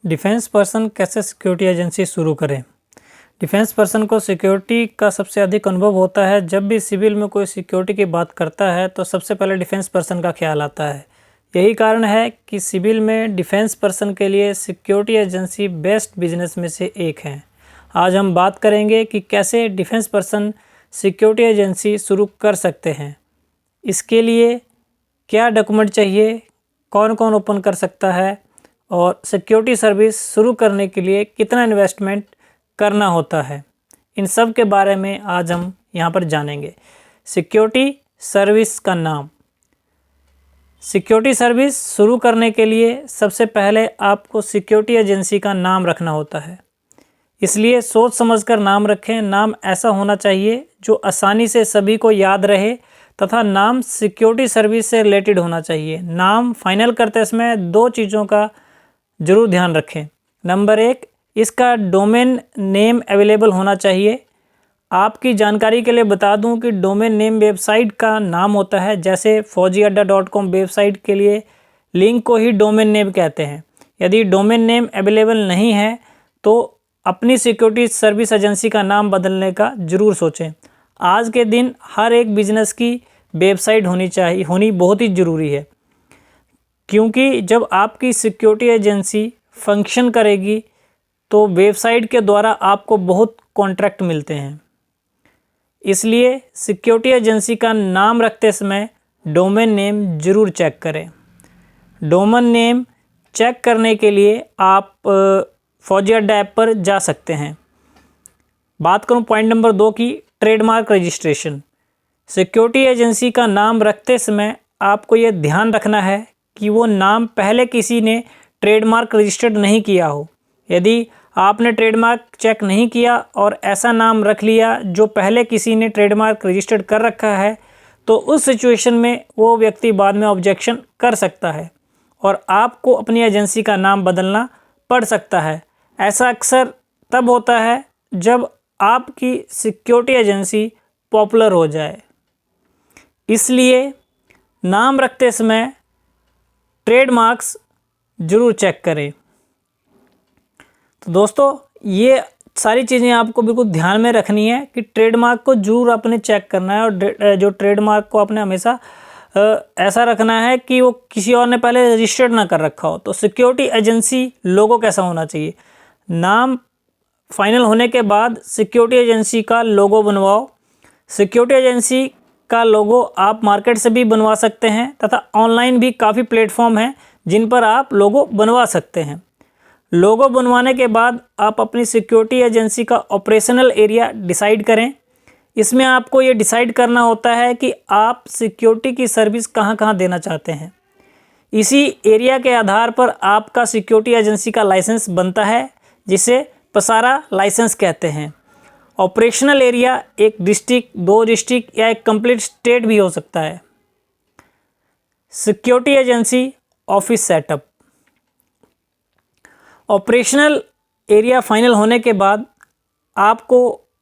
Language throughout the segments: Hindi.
डिफेंस पर्सन कैसे सिक्योरिटी एजेंसी शुरू करें। डिफेंस पर्सन को सिक्योरिटी का सबसे अधिक अनुभव होता है। जब भी सिविल में कोई सिक्योरिटी की बात करता है तो सबसे पहले डिफेंस पर्सन का ख्याल आता है। यही कारण है कि सिविल में डिफेंस पर्सन के लिए सिक्योरिटी एजेंसी बेस्ट बिजनेस में से एक है। आज हम बात करेंगे कि कैसे डिफेंस पर्सन सिक्योरिटी एजेंसी शुरू कर सकते हैं, इसके लिए क्या डॉक्यूमेंट चाहिए, कौन कौन ओपन कर सकता है और सिक्योरिटी सर्विस शुरू करने के लिए कितना इन्वेस्टमेंट करना होता है। इन सब के बारे में आज हम यहाँ पर जानेंगे। सिक्योरिटी सर्विस का नाम। सिक्योरिटी सर्विस शुरू करने के लिए सबसे पहले आपको सिक्योरिटी एजेंसी का नाम रखना होता है, इसलिए सोच समझकर नाम रखें। नाम ऐसा होना चाहिए जो आसानी से सभी को याद रहे तथा नाम सिक्योरिटी सर्विस से रिलेटेड होना चाहिए। नाम फाइनल करते समय दो चीज़ों का ज़रूर ध्यान रखें। नंबर 1, इसका डोमेन नेम अवेलेबल होना चाहिए। आपकी जानकारी के लिए बता दूं कि डोमेन नेम वेबसाइट का नाम होता है। जैसे faujiadda.com वेबसाइट के लिए लिंक को ही डोमेन नेम कहते हैं। यदि डोमेन नेम अवेलेबल नहीं है तो अपनी सिक्योरिटी सर्विस एजेंसी का नाम बदलने का ज़रूर सोचें। आज के दिन हर एक बिजनेस की वेबसाइट होनी बहुत ही ज़रूरी है, क्योंकि जब आपकी सिक्योरिटी एजेंसी फंक्शन करेगी तो वेबसाइट के द्वारा आपको बहुत कॉन्ट्रैक्ट मिलते हैं। इसलिए सिक्योरिटी एजेंसी का नाम रखते समय डोमेन नेम ज़रूर चेक करें। डोमेन नेम चेक करने के लिए आप फौजियाडा ऐप पर जा सकते हैं। बात करूं पॉइंट नंबर 2 की, ट्रेडमार्क रजिस्ट्रेशन। सिक्योरिटी एजेंसी का नाम रखते समय आपको ये ध्यान रखना है कि वो नाम पहले किसी ने ट्रेडमार्क रजिस्टर्ड नहीं किया हो। यदि आपने ट्रेडमार्क चेक नहीं किया और ऐसा नाम रख लिया जो पहले किसी ने ट्रेडमार्क रजिस्टर्ड कर रखा है, तो उस सिचुएशन में वो व्यक्ति बाद में ऑब्जेक्शन कर सकता है और आपको अपनी एजेंसी का नाम बदलना पड़ सकता है। ऐसा अक्सर तब होता है जब आपकी सिक्योरिटी एजेंसी पॉपुलर हो जाए। इसलिए नाम रखते समय ट्रेडमार्क्स ज़रूर चेक करें। तो दोस्तों, ये सारी चीज़ें आपको बिल्कुल ध्यान में रखनी है कि ट्रेडमार्क को जरूर आपने चेक करना है और जो ट्रेडमार्क को आपने हमेशा ऐसा रखना है कि वो किसी और ने पहले रजिस्टर्ड ना कर रखा हो। तो सिक्योरिटी एजेंसी लोगो कैसा होना चाहिए। नाम फाइनल होने के बाद सिक्योरिटी एजेंसी का लोगो बनवाओ। सिक्योरिटी एजेंसी का लोगो आप मार्केट से भी बनवा सकते हैं तथा ऑनलाइन भी काफ़ी प्लेटफॉर्म हैं जिन पर आप लोगो बनवा सकते हैं। लोगो बनवाने के बाद आप अपनी सिक्योरिटी एजेंसी का ऑपरेशनल एरिया डिसाइड करें। इसमें आपको ये डिसाइड करना होता है कि आप सिक्योरिटी की सर्विस कहाँ कहाँ देना चाहते हैं। इसी एरिया के आधार पर आपका सिक्योरिटी एजेंसी का लाइसेंस बनता है, जिसे पसारा लाइसेंस कहते हैं। ऑपरेशनल एरिया एक डिस्ट्रिक्ट, 2 डिस्ट्रिक्ट या एक कंप्लीट स्टेट भी हो सकता है। Security agency office setup. Operational area final होने के बाद आपको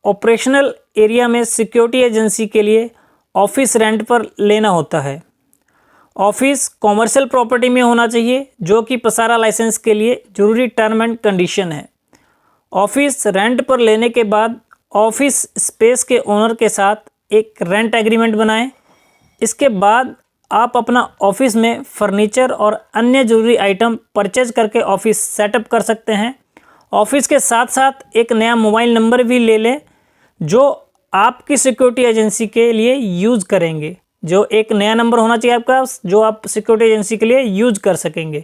ऑपरेशनल एरिया में सिक्योरिटी एजेंसी के लिए ऑफिस रेंट पर लेना होता है। ऑफिस कॉमर्शियल प्रॉपर्टी में होना चाहिए, जो कि पसारा लाइसेंस के लिए ज़रूरी टर्म एंड कंडीशन है। ऑफिस रेंट पर लेने के बाद ऑफिस स्पेस के ओनर के साथ एक रेंट एग्रीमेंट बनाएं। इसके बाद आप अपना ऑफिस में फर्नीचर और अन्य ज़रूरी आइटम परचेज करके ऑफिस सेटअप कर सकते हैं। ऑफिस के साथ साथ एक नया मोबाइल नंबर भी ले लें जो आपकी सिक्योरिटी एजेंसी के लिए यूज़ करेंगे। जो एक नया नंबर होना चाहिए आपका, जो आप सिक्योरिटी एजेंसी के लिए यूज़ कर सकेंगे।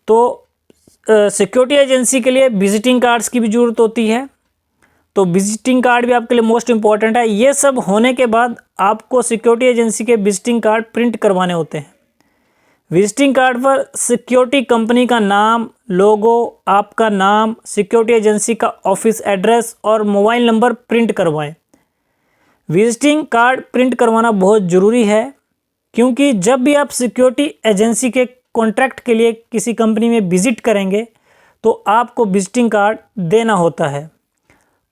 तो सिक्योरिटी एजेंसी के लिए विजिटिंग कार्ड्स की भी ज़रूरत होती है, तो विजिटिंग कार्ड भी आपके लिए मोस्ट इम्पॉर्टेंट है। ये सब होने के बाद आपको सिक्योरिटी एजेंसी के विजिटिंग कार्ड प्रिंट करवाने होते हैं। विजिटिंग कार्ड पर सिक्योरिटी कंपनी का नाम, लोगो, आपका नाम, सिक्योरिटी एजेंसी का ऑफिस एड्रेस और मोबाइल नंबर प्रिंट करवाएं। विजिटिंग कार्ड प्रिंट करवाना बहुत ज़रूरी है, क्योंकि जब भी आप सिक्योरिटी एजेंसी के कॉन्ट्रैक्ट के लिए किसी कंपनी में विजिट करेंगे तो आपको विजिटिंग कार्ड देना होता है।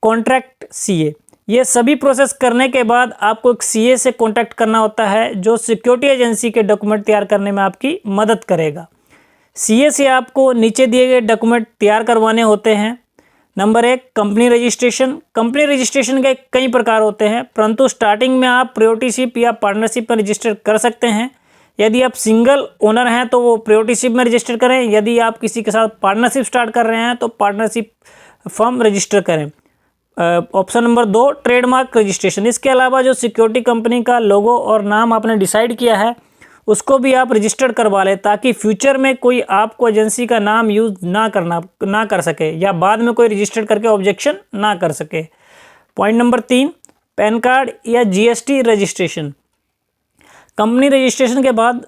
कॉन्ट्रैक्ट सीए, ये सभी प्रोसेस करने के बाद आपको एक सीए से कॉन्टैक्ट करना होता है, जो सिक्योरिटी एजेंसी के डॉक्यूमेंट तैयार करने में आपकी मदद करेगा। सीए से आपको नीचे दिए गए डॉक्यूमेंट तैयार करवाने होते हैं। Number 1, company registration. Company registration के कई प्रकार होते हैं, परंतु स्टार्टिंग में आप प्रियोरिटीशिप या पार्टनरशिप में रजिस्टर कर सकते हैं। यदि आप सिंगल ओनर हैं तो वो प्रियोरिटीशिप में रजिस्टर करें। यदि आप किसी के साथ पार्टनरशिप स्टार्ट कर रहे हैं तो पार्टनरशिप फर्म रजिस्टर करें। Option number 2, trademark registration. इसके अलावा जो सिक्योरिटी कंपनी का लोगो और नाम आपने डिसाइड किया है उसको भी आप रजिस्टर्ड करवा लें, ताकि फ्यूचर में कोई आपको एजेंसी का नाम यूज़ ना कर सके या बाद में कोई रजिस्टर्ड करके ऑब्जेक्शन ना कर सके। पॉइंट नंबर 3, पैन कार्ड या जीएसटी रजिस्ट्रेशन। कंपनी रजिस्ट्रेशन के बाद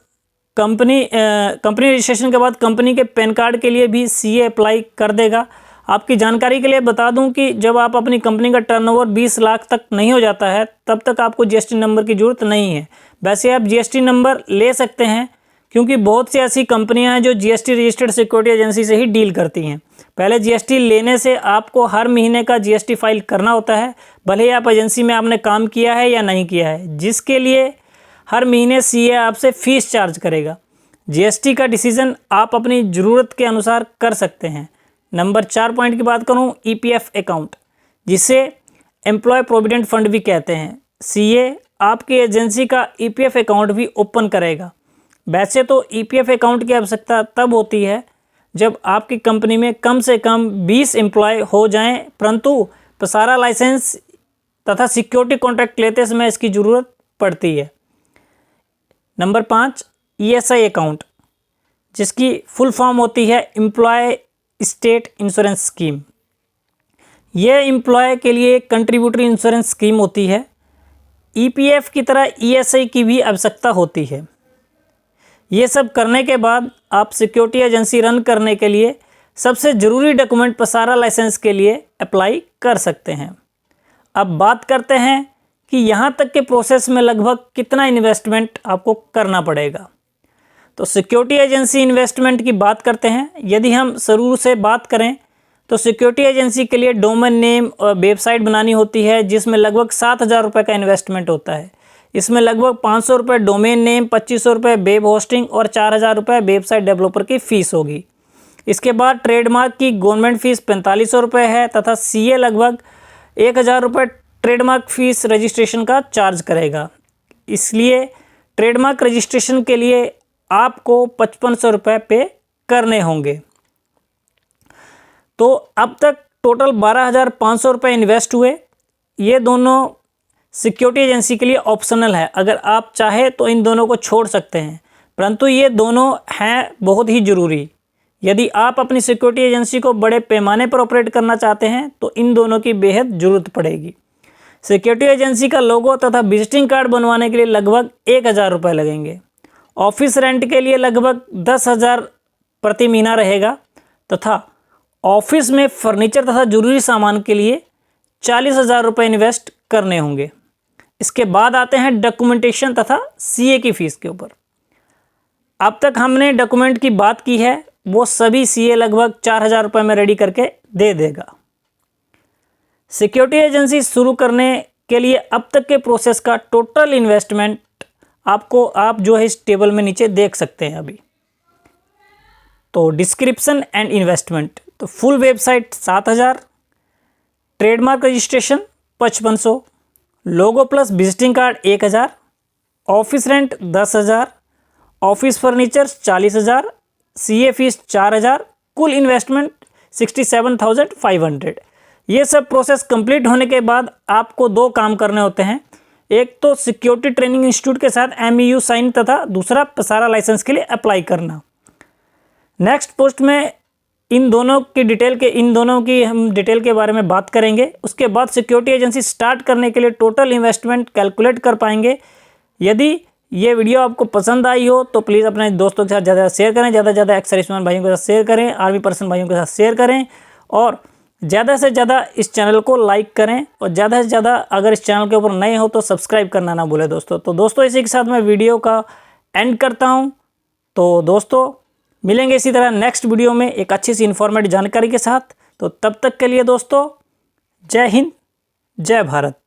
कंपनी के पैन कार्ड के लिए भी सीए अप्लाई कर देगा। आपकी जानकारी के लिए बता दूं कि जब आप अपनी कंपनी का टर्नओवर 20 लाख तक नहीं हो जाता है तब तक आपको जीएसटी नंबर की ज़रूरत नहीं है। वैसे आप जीएसटी नंबर ले सकते हैं, क्योंकि बहुत सी ऐसी कंपनियां हैं जो जीएसटी रजिस्टर्ड सिक्योरिटी एजेंसी से ही डील करती हैं। पहले जीएसटी लेने से आपको हर महीने का जीएसटी फाइल करना होता है, भले ही आप एजेंसी में आपने काम किया है या नहीं किया है, जिसके लिए हर महीने सीए आपसे फीस चार्ज करेगा। जीएसटी का डिसीजन आप अपनी ज़रूरत के अनुसार कर सकते हैं। नंबर 4 पॉइंट की बात करूं, ईपीएफ अकाउंट, जिसे एम्प्लॉय प्रोविडेंट फंड भी कहते हैं। सीए आपकी एजेंसी का ईपीएफ अकाउंट भी ओपन करेगा। वैसे तो ईपीएफ अकाउंट की आवश्यकता तब होती है जब आपकी कंपनी में कम से कम 20 एम्प्लॉय हो जाएं, परंतु पसारा लाइसेंस तथा सिक्योरिटी कॉन्ट्रैक्ट लेते समय इसकी ज़रूरत पड़ती है। नंबर 5, ईएसआई अकाउंट, जिसकी फुल फॉर्म होती है एम्प्लॉय स्टेट इंश्योरेंस स्कीम। यह एम्प्लॉय के लिए एक कंट्रीब्यूटरी इंश्योरेंस स्कीम होती है। ईपीएफ की तरह ईएसआई की भी आवश्यकता होती है। ये सब करने के बाद आप सिक्योरिटी एजेंसी रन करने के लिए सबसे ज़रूरी डॉक्यूमेंट पसारा लाइसेंस के लिए अप्लाई कर सकते हैं। अब बात करते हैं कि यहाँ तक के प्रोसेस में लगभग कितना इन्वेस्टमेंट आपको करना पड़ेगा। तो सिक्योरिटी एजेंसी इन्वेस्टमेंट की बात करते हैं। यदि हम शुरू से बात करें तो सिक्योरिटी एजेंसी के लिए डोमेन नेम और वेबसाइट बनानी होती है, जिसमें लगभग 7,000 रुपये का इन्वेस्टमेंट होता है। इसमें लगभग 500 रुपये डोमेन नेम, 2500 रुपये वेब होस्टिंग और 4,000 रुपये वेबसाइट डेवलपर की फ़ीस होगी। इसके बाद ट्रेडमार्क की गवर्नमेंट फ़ीस 4500 रुपये है तथा सीए लगभग 1,000 रुपये ट्रेडमार्क फ़ीस रजिस्ट्रेशन का चार्ज करेगा। इसलिए ट्रेडमार्क रजिस्ट्रेशन के लिए आपको 5500 रुपये पे करने होंगे। तो अब तक टोटल 12,500 रुपये इन्वेस्ट हुए। ये दोनों सिक्योरिटी एजेंसी के लिए ऑप्शनल है, अगर आप चाहे तो इन दोनों को छोड़ सकते हैं, परंतु ये दोनों हैं बहुत ही ज़रूरी। यदि आप अपनी सिक्योरिटी एजेंसी को बड़े पैमाने पर ऑपरेट करना चाहते हैं तो इन दोनों की बेहद ज़रूरत पड़ेगी। सिक्योरिटी एजेंसी का लोगो तथा विजिटिंग कार्ड बनवाने के लिए लगभग 1,000 रुपये लगेंगे। ऑफिस रेंट के लिए लगभग 10,000 प्रति महीना रहेगा तथा ऑफिस में फर्नीचर तथा जरूरी सामान के लिए 40,000 रुपये इन्वेस्ट करने होंगे। इसके बाद आते हैं डॉक्यूमेंटेशन तथा सीए की फ़ीस के ऊपर। अब तक हमने डॉक्यूमेंट की बात की है, वो सभी सीए लगभग 4,000 रुपये में रेडी करके दे देगा। सिक्योरिटी एजेंसी शुरू करने के लिए अब तक के प्रोसेस का टोटल इन्वेस्टमेंट आप जो है इस टेबल में नीचे देख सकते हैं अभी। तो डिस्क्रिप्शन एंड इन्वेस्टमेंट, तो full website 7,000, trademark registration 5500, logo plus visiting card 1,000, office rent 10,000, office furniture 40,000, CA fees 4,000, कुल इन्वेस्टमेंट 67,500। ये सब प्रोसेस कंप्लीट होने के बाद आपको 2 काम करने होते हैं। एक तो सिक्योरिटी ट्रेनिंग इंस्टीट्यूट के साथ MEU साइन तथा दूसरा पसारा लाइसेंस के लिए अप्लाई करना। नेक्स्ट पोस्ट में इन दोनों की हम डिटेल के बारे में बात करेंगे। उसके बाद सिक्योरिटी एजेंसी स्टार्ट करने के लिए टोटल इन्वेस्टमेंट कैलकुलेट कर पाएंगे। यदि ये वीडियो आपको पसंद आई हो तो प्लीज़ अपने दोस्तों के साथ ज़्यादा शेयर करें, ज़्यादा से ज़्यादा एक्स सर्विसमैन भाइयों के साथ शेयर करें, आर्मी पर्सन भाइयों के साथ शेयर करें और ज़्यादा से ज़्यादा इस चैनल को लाइक करें और ज़्यादा से ज़्यादा अगर इस चैनल के ऊपर नए हो तो सब्सक्राइब करना ना भूलें दोस्तों। तो दोस्तों इसी के साथ मैं वीडियो का एंड करता हूं। तो दोस्तों मिलेंगे इसी तरह नेक्स्ट वीडियो में एक अच्छी सी इन्फॉर्मेटिव जानकारी के साथ। तो तब तक के लिए दोस्तों जय हिंद, जय भारत।